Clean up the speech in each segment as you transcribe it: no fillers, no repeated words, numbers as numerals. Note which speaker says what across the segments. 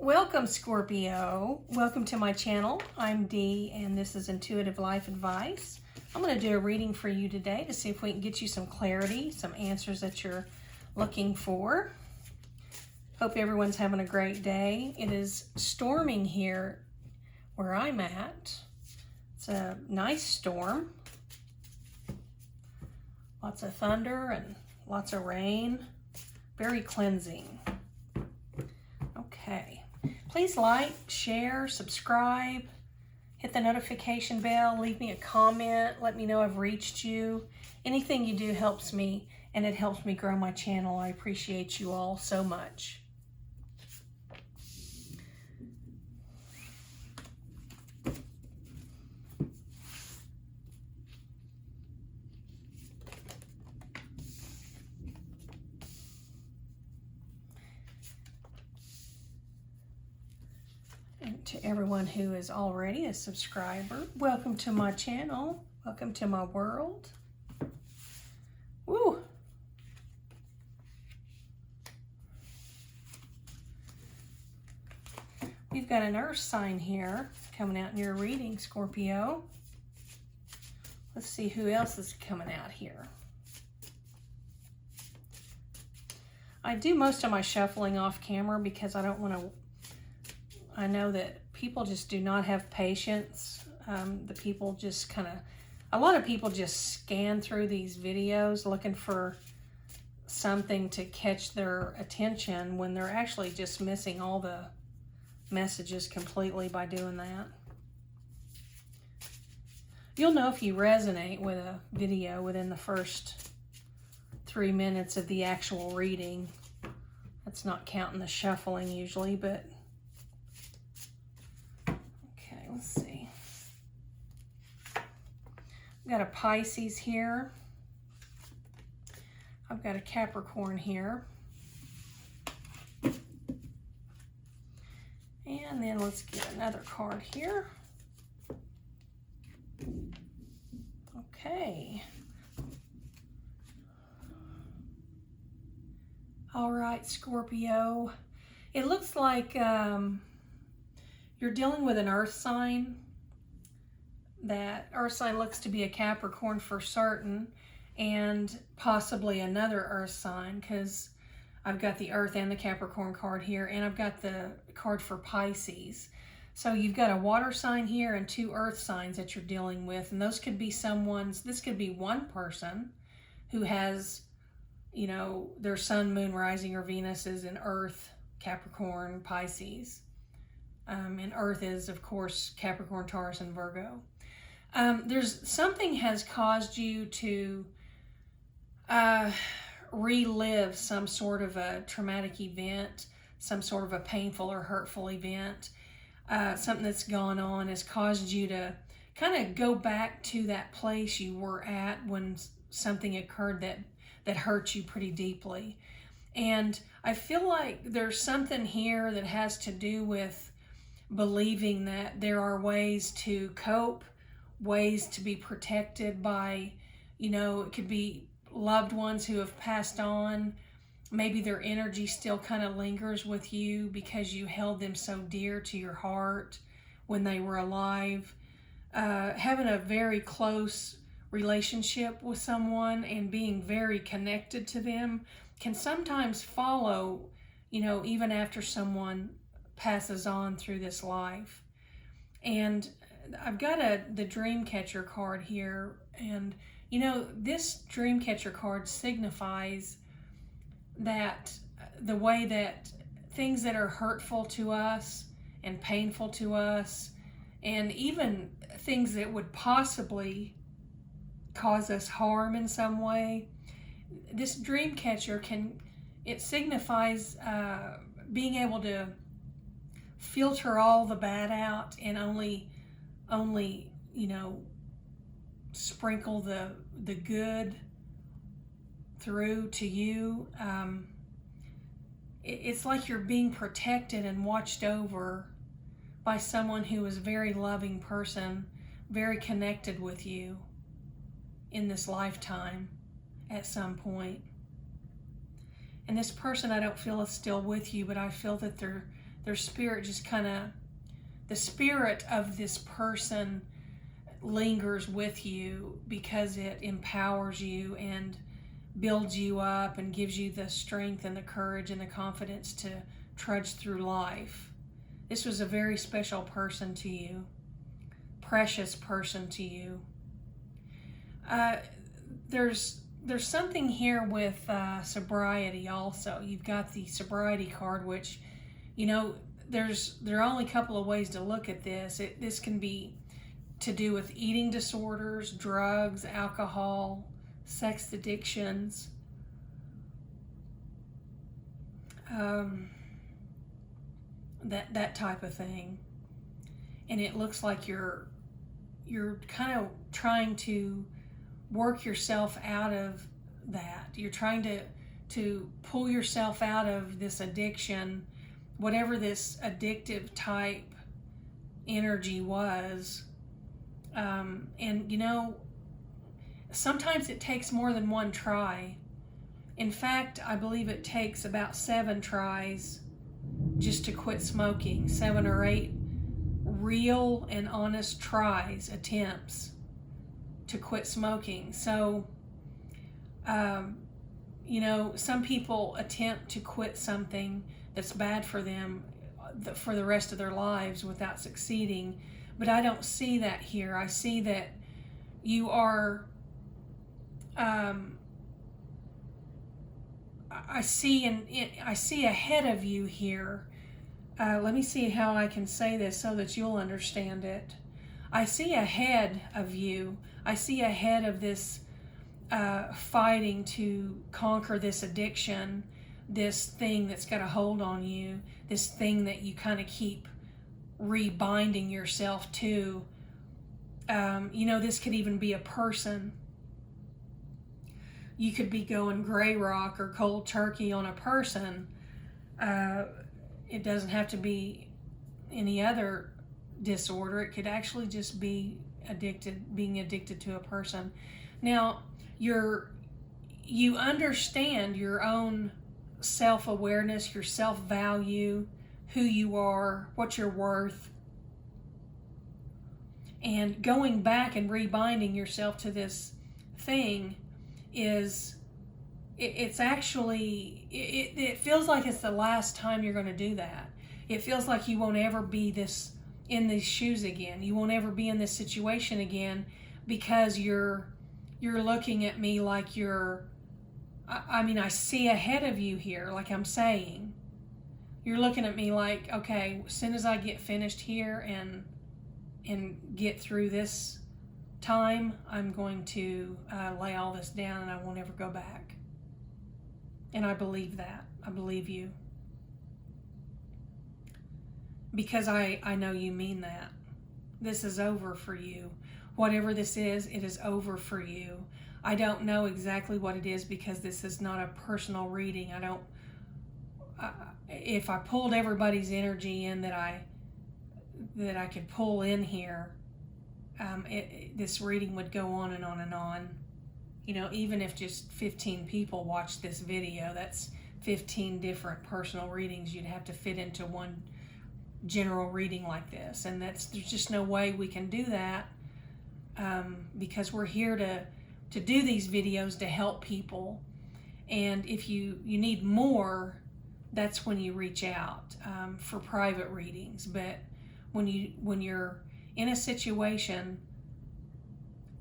Speaker 1: Welcome, Scorpio. Welcome to my channel. I'm Dee, and this is Intuitive Life Advice. I'm going to do a reading for you today to see if we can get you some clarity, some answers that you're looking for. Hope everyone's having a great day. It is storming here where I'm at. It's a nice storm. Lots of thunder and lots of rain. Very cleansing. Okay. Please like, share, subscribe, hit the notification bell, leave me a comment, let me know I've reached you. Anything you do helps me, and it helps me grow my channel. I appreciate you all so much. And to everyone who is already a subscriber, welcome to my channel. Welcome to my world. Woo! We've got an earth sign here coming out in your reading, Scorpio. Let's see who else is coming out here. I do most of my shuffling off camera because I don't want to. I know that people just do not have patience. The people just a lot of people just scan through these videos looking for something to catch their attention when they're actually just missing all the messages completely by doing that. You'll know if you resonate with a video within the first 3 minutes of the actual reading. That's not counting the shuffling usually, but let's see. I've got a Pisces here. I've got a Capricorn here. And then let's get another card here. Okay. All right, Scorpio. It looks like you're dealing with an earth sign. That earth sign looks to be a Capricorn for certain, and possibly another earth sign, because I've got the earth and the Capricorn card here, and I've got the card for Pisces. So you've got a water sign here and two earth signs that you're dealing with, and those could be this could be one person who has, you know, their sun, moon, rising, or Venus is in earth, Capricorn, Pisces. And earth is, of course, Capricorn, Taurus, and Virgo. There's something has caused you to relive some sort of a traumatic event, some sort of a painful or hurtful event. Something that's gone on has caused you to kind of go back to that place you were at when something occurred that hurt you pretty deeply. And I feel like there's something here that has to do with believing that there are ways to cope, ways to be protected by, you know, it could be loved ones who have passed on. Maybe their energy still kind of lingers with you because you held them so dear to your heart when they were alive. Having a very close relationship with someone and being very connected to them can sometimes follow, you know, even after someone passes on through this life. And I've got the dream catcher card here, and you know, this dream catcher card signifies that the way that things that are hurtful to us and painful to us, and even things that would possibly cause us harm in some way, this dream catcher it signifies being able to filter all the bad out and only, you know, sprinkle the good through to you. It's like you're being protected and watched over by someone who is a very loving person, very connected with you in this lifetime at some point. And this person, I don't feel is still with you, but I feel that their spirit just kind of, the spirit of this person lingers with you because it empowers you and builds you up and gives you the strength and the courage and the confidence to trudge through life. This was a very special person to you, precious person to you. There's something here with sobriety also. You've got the sobriety card, which, you know, there are only a couple of ways to look at this. This can be to do with eating disorders, drugs, alcohol, sex addictions. That type of thing. And it looks like you're kind of trying to work yourself out of that. You're trying to pull yourself out of this addiction, whatever this addictive type energy was. And you know, sometimes it takes more than one try. In fact, I believe it takes about 7 tries just to quit smoking, 7 or 8 real and honest tries, attempts to quit smoking. So, you know, some people attempt to quit something that's bad for them for the rest of their lives without succeeding, but I don't see that here. I see that you are, I see ahead of you here. Let me see how I can say this so that you'll understand it. I see ahead of you. I see ahead of this fighting to conquer this addiction, this thing that's got a hold on you, this thing that you kind of keep rebinding yourself to. You know, this could even be a person. You could be going gray rock or cold turkey on a person. It doesn't have to be any other disorder. It could actually just be being addicted to a person. Now, you understand your own self-awareness, your self-value, who you are, what you're worth. And going back and rebinding yourself to this thing is, it's actually, it feels like it's the last time you're going to do that. It feels like you won't ever be in these shoes again. You won't ever be in this situation again, because you're looking at me like I see ahead of you here, like I'm saying. You're looking at me like, okay, as soon as I get finished here and get through this time, I'm going to lay all this down and I won't ever go back. And I believe that. I believe you. Because I know you mean that. This is over for you. Whatever this is, it is over for you. I don't know exactly what it is because this is not a personal reading. If I pulled everybody's energy in that I could pull in here, this reading would go on and on and on. You know, even if just 15 people watch this video, that's 15 different personal readings you'd have to fit into one general reading like this. And there's just no way we can do that, because we're here to do these videos to help people. And if you need more, that's when you reach out for private readings. But when you're in a situation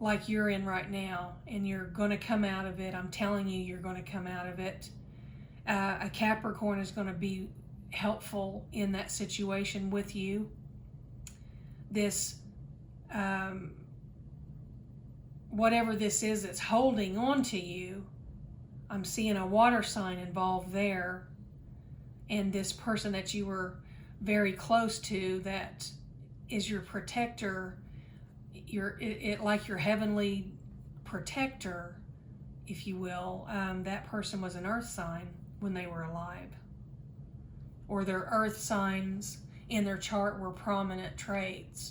Speaker 1: like you're in right now, and you're going to come out of it, I'm telling you, you're going to come out of it. A Capricorn is going to be helpful in that situation with you. This, whatever this is that's holding on to you, I'm seeing a water sign involved there. And this person that you were very close to, that is your protector, like your heavenly protector, if you will. That person was an earth sign when they were alive, or their earth signs in their chart were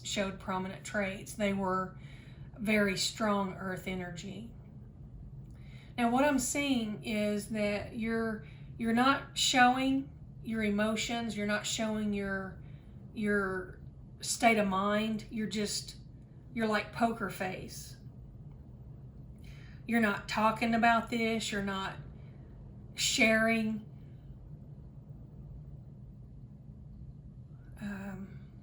Speaker 1: showed prominent traits. They were very strong earth energy. Now what I'm seeing is that you're not showing your emotions. You're not showing your state of mind. You're like poker face. You're not talking about this. You're not sharing.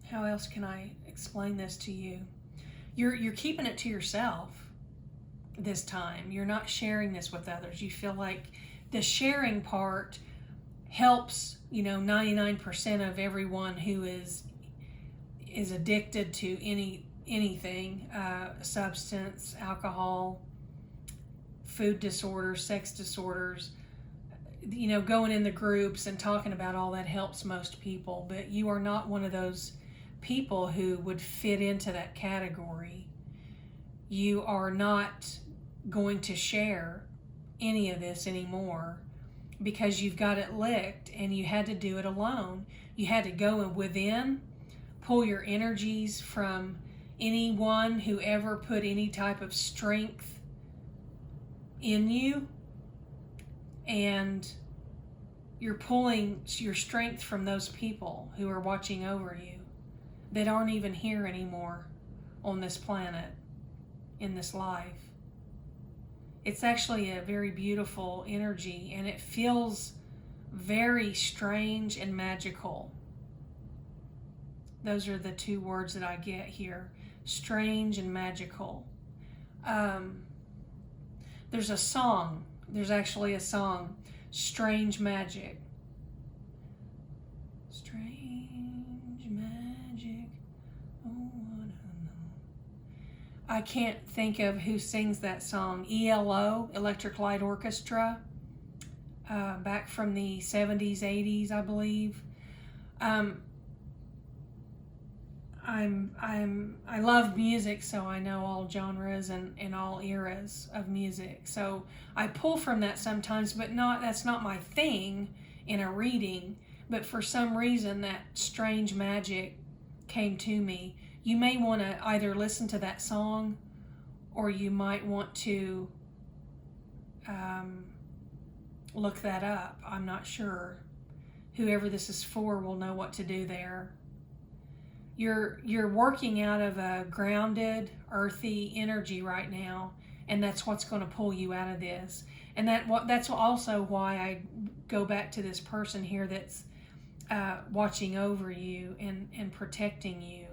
Speaker 1: How else can I explain this to you? You're keeping it to yourself this time. You're not sharing this with others. You feel like the sharing part helps, 99% of everyone who is addicted to anything, substance, alcohol, food disorders, sex disorders. Going in the groups and talking about all that helps most people, but you are not one of those people who would fit into that category. You are not going to share any of this anymore because you've got it licked and you had to do it alone. You had to go within, pull your energies from anyone who ever put any type of strength in you, and you're pulling your strength from those people who are watching over you that aren't even here anymore on this planet, in this life. It's actually a very beautiful energy, and it feels very strange and magical. Those are the two words that I get here: strange and magical. There's a song. There's actually a song, Strange Magic. Strange magic. Oh, what I know. I can't think of who sings that song. ELO, Electric Light Orchestra, back from the 70s, 80s, I believe. I love music, so I know all genres and all eras of music. So I pull from that sometimes, but that's not my thing in a reading. But for some reason, that strange magic came to me. You may want to either listen to that song, or you might want to look that up. I'm not sure. Whoever this is for will know what to do there. You're working out of a grounded, earthy energy right now, and that's what's going to pull you out of this. And that's also why I go back to this person here that's watching over you and protecting you.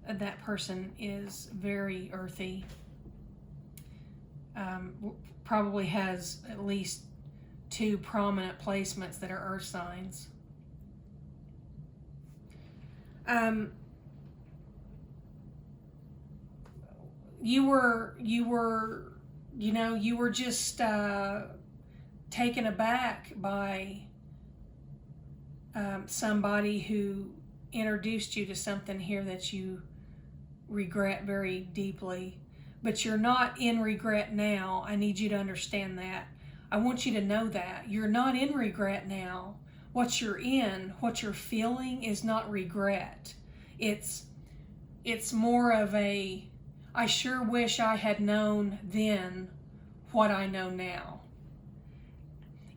Speaker 1: That person is very earthy. Probably has at least 2 prominent placements that are earth signs. You were just taken aback by somebody who introduced you to something here that you regret very deeply, but you're not in regret now. I need you to understand that. I want you to know that you're not in regret now. What you're feeling is not regret. It's more of a, I sure wish I had known then what I know now.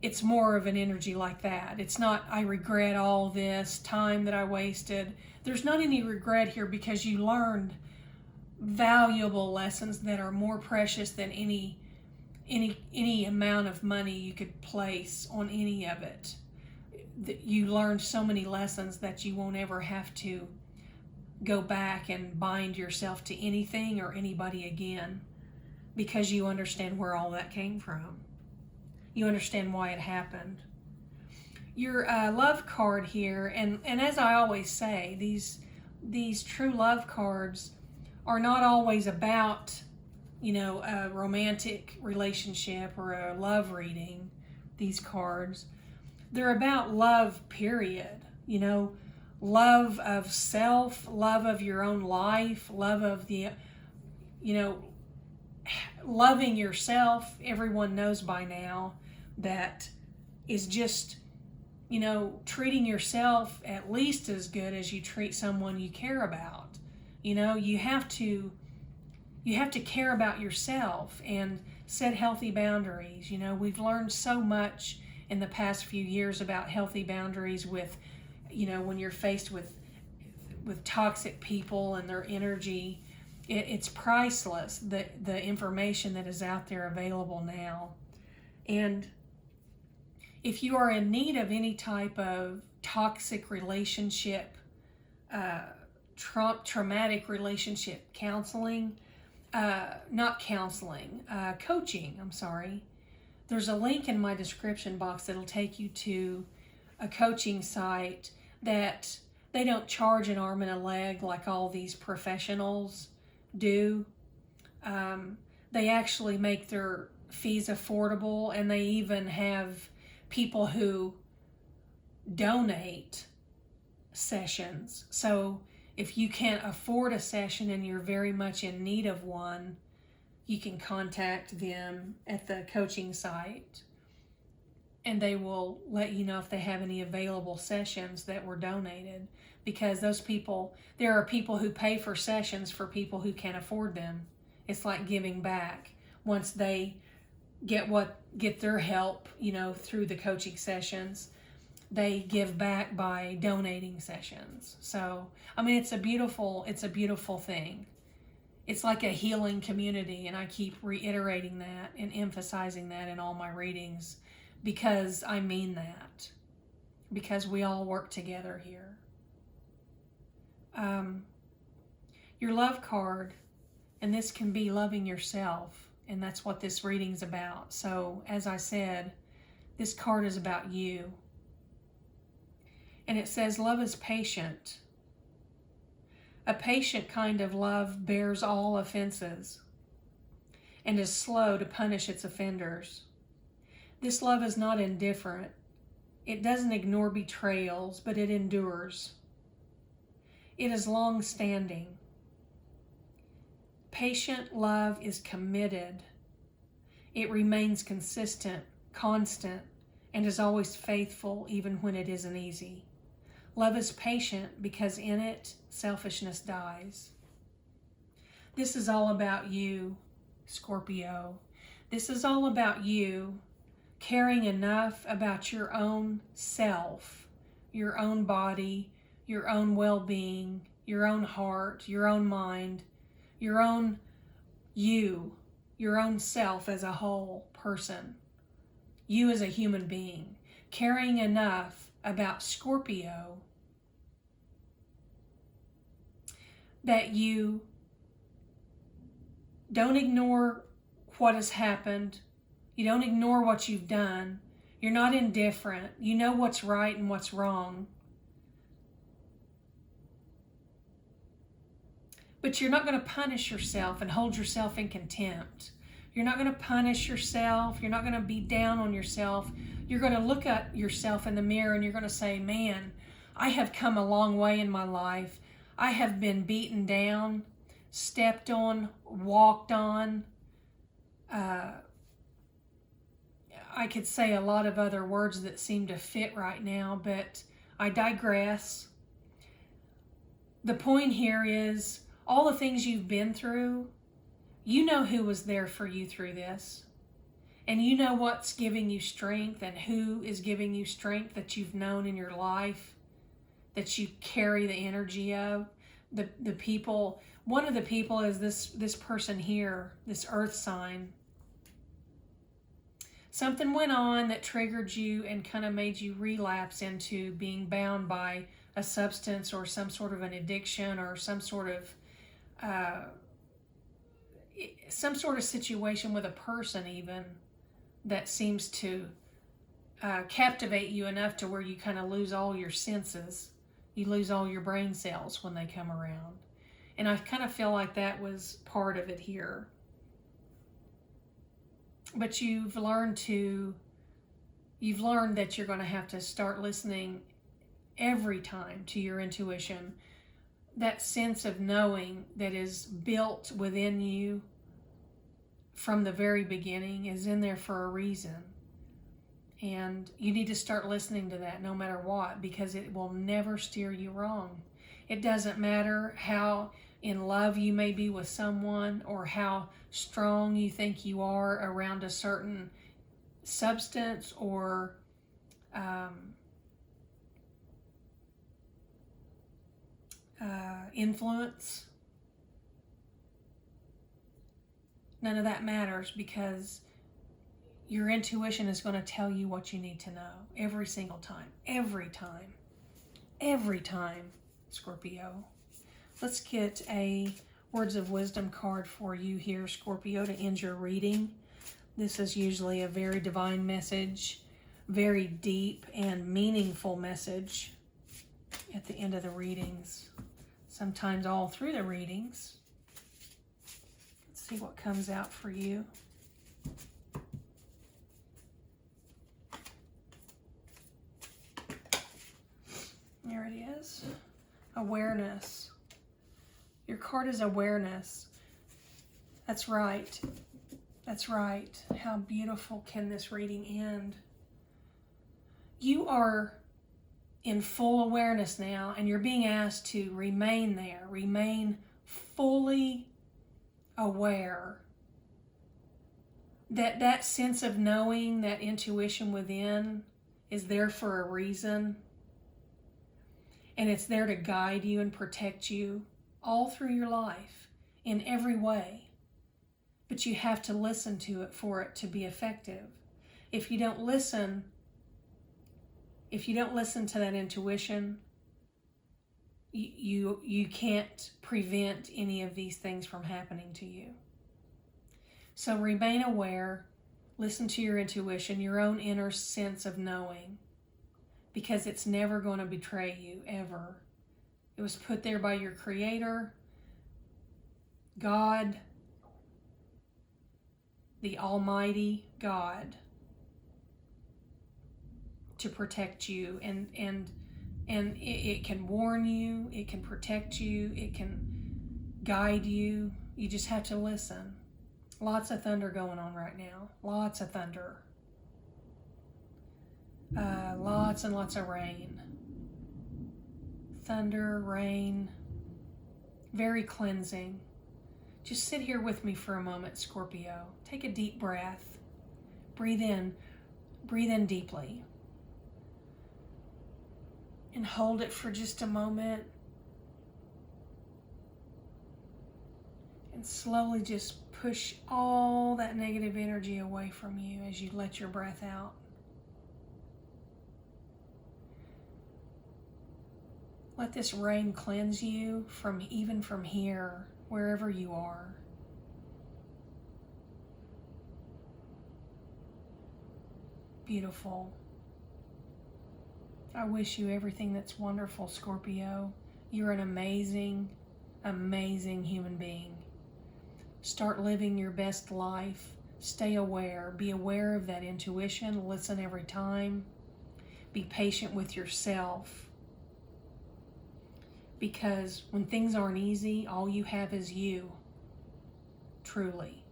Speaker 1: It's more of an energy like that. It's not, I regret all this time that I wasted. There's not any regret here because you learned valuable lessons that are more precious than any amount of money you could place on any of it. You learned so many lessons that you won't ever have to go back and bind yourself to anything or anybody again, because you understand where all that came from. You understand why it happened. Your love card here, and as I always say, these true love cards are not always about, a romantic relationship or a love reading. These cards, they're about love, period. Love of self, love of your own life, love of the, loving yourself. Everyone knows by now that is just, treating yourself at least as good as you treat someone you care about. You have to care about yourself and set healthy boundaries. We've learned so much in the past few years about healthy boundaries with, when you're faced with toxic people and their energy. It's priceless, the information that is out there available now. And if you are in need of any type of toxic relationship, traumatic relationship counseling, coaching, I'm sorry. There's a link in my description box that'll take you to a coaching site that they don't charge an arm and a leg like all these professionals do. They actually make their fees affordable, and they even have people who donate sessions. So if you can't afford a session and you're very much in need of one, you can contact them at the coaching site, and they will let you know if they have any available sessions that were donated. Because there are people who pay for sessions for people who can't afford them. It's like giving back. Once they get their help, through the coaching sessions, they give back by donating sessions. So, it's a beautiful thing. It's like a healing community, and I keep reiterating that and emphasizing that in all my readings, because I mean that. Because we all work together here. Your love card, and this can be loving yourself, and that's what this reading's about. So, as I said, this card is about you. And it says, love is patient. A patient kind of love bears all offenses and is slow to punish its offenders. This love is not indifferent. It doesn't ignore betrayals, but it endures. It is long-standing. Patient love is committed. It remains consistent, constant, and is always faithful even when it isn't easy. Love is patient because in it, selfishness dies. This is all about you, Scorpio. This is all about you caring enough about your own self, your own body, your own well-being, your own heart, your own mind, your own your own self as a whole person, you as a human being, caring enough about Scorpio that you don't ignore what has happened. You don't ignore what you've done. You're not indifferent. You know what's right and what's wrong. But you're not going to punish yourself and hold yourself in contempt. You're not going to punish yourself. You're not going to be down on yourself. You're going to look at yourself in the mirror and you're going to say, man, I have come a long way in my life. I have been beaten down, stepped on, walked on. I could say a lot of other words that seem to fit right now, but I digress. The point here is, all the things you've been through, you know who was there for you through this. And you know what's giving you strength and who is giving you strength that you've known in your life, that you carry the energy of. The people, one of the people is this person here, this earth sign. Something went on that triggered you and kind of made you relapse into being bound by a substance or some sort of an addiction or some sort of situation with a person even that seems to captivate you enough to where you kind of lose all your senses. You lose all your brain cells when they come around. And I kind of feel like that was part of it here. But you've learned that you're going to have to start listening every time to your intuition. That sense of knowing that is built within you from the very beginning is in there for a reason. And you need to start listening to that no matter what, because it will never steer you wrong. It doesn't matter how in love you may be with someone or how strong you think you are around a certain substance or
Speaker 2: influence. None of that matters, because your intuition is going to tell you what you need to know every single time. Every time. Every time, Scorpio. Let's get a words of wisdom card for you here, Scorpio, to end your reading. This is usually a very divine message, very deep and meaningful message at the end of the readings. Sometimes all through the readings. Let's see what comes out for you. There it is. Awareness. Your card is awareness. That's right. That's right. How beautiful can this reading end? You are in full awareness now, and you're being asked to remain there. Remain fully aware. That sense of knowing, that intuition within is there for a reason. And it's there to guide you and protect you all through your life in every way. But you have to listen to it for it to be effective. If you don't listen to that intuition, you can't prevent any of these things from happening to you. So remain aware, listen to your intuition, your own inner sense of knowing, because it's never going to betray you, ever. It was put there by your Creator, God, the Almighty God, to protect you, and it can warn you, it can protect you, it can guide you. You just have to listen. Lots of thunder going on right now. Lots of thunder. Lots and lots of rain. Thunder, rain, very cleansing. Just sit here with me for a moment, Scorpio. Take a deep breath. Breathe in deeply. And hold it for just a moment. And slowly just push all that negative energy away from you as you let your breath out. Let this rain cleanse you even from here, wherever you are. Beautiful. I wish you everything that's wonderful, Scorpio. You're an amazing, amazing human being. Start living your best life. Stay aware. Be aware of that intuition. Listen every time. Be patient with yourself. Because when things aren't easy, all you have is you. Truly.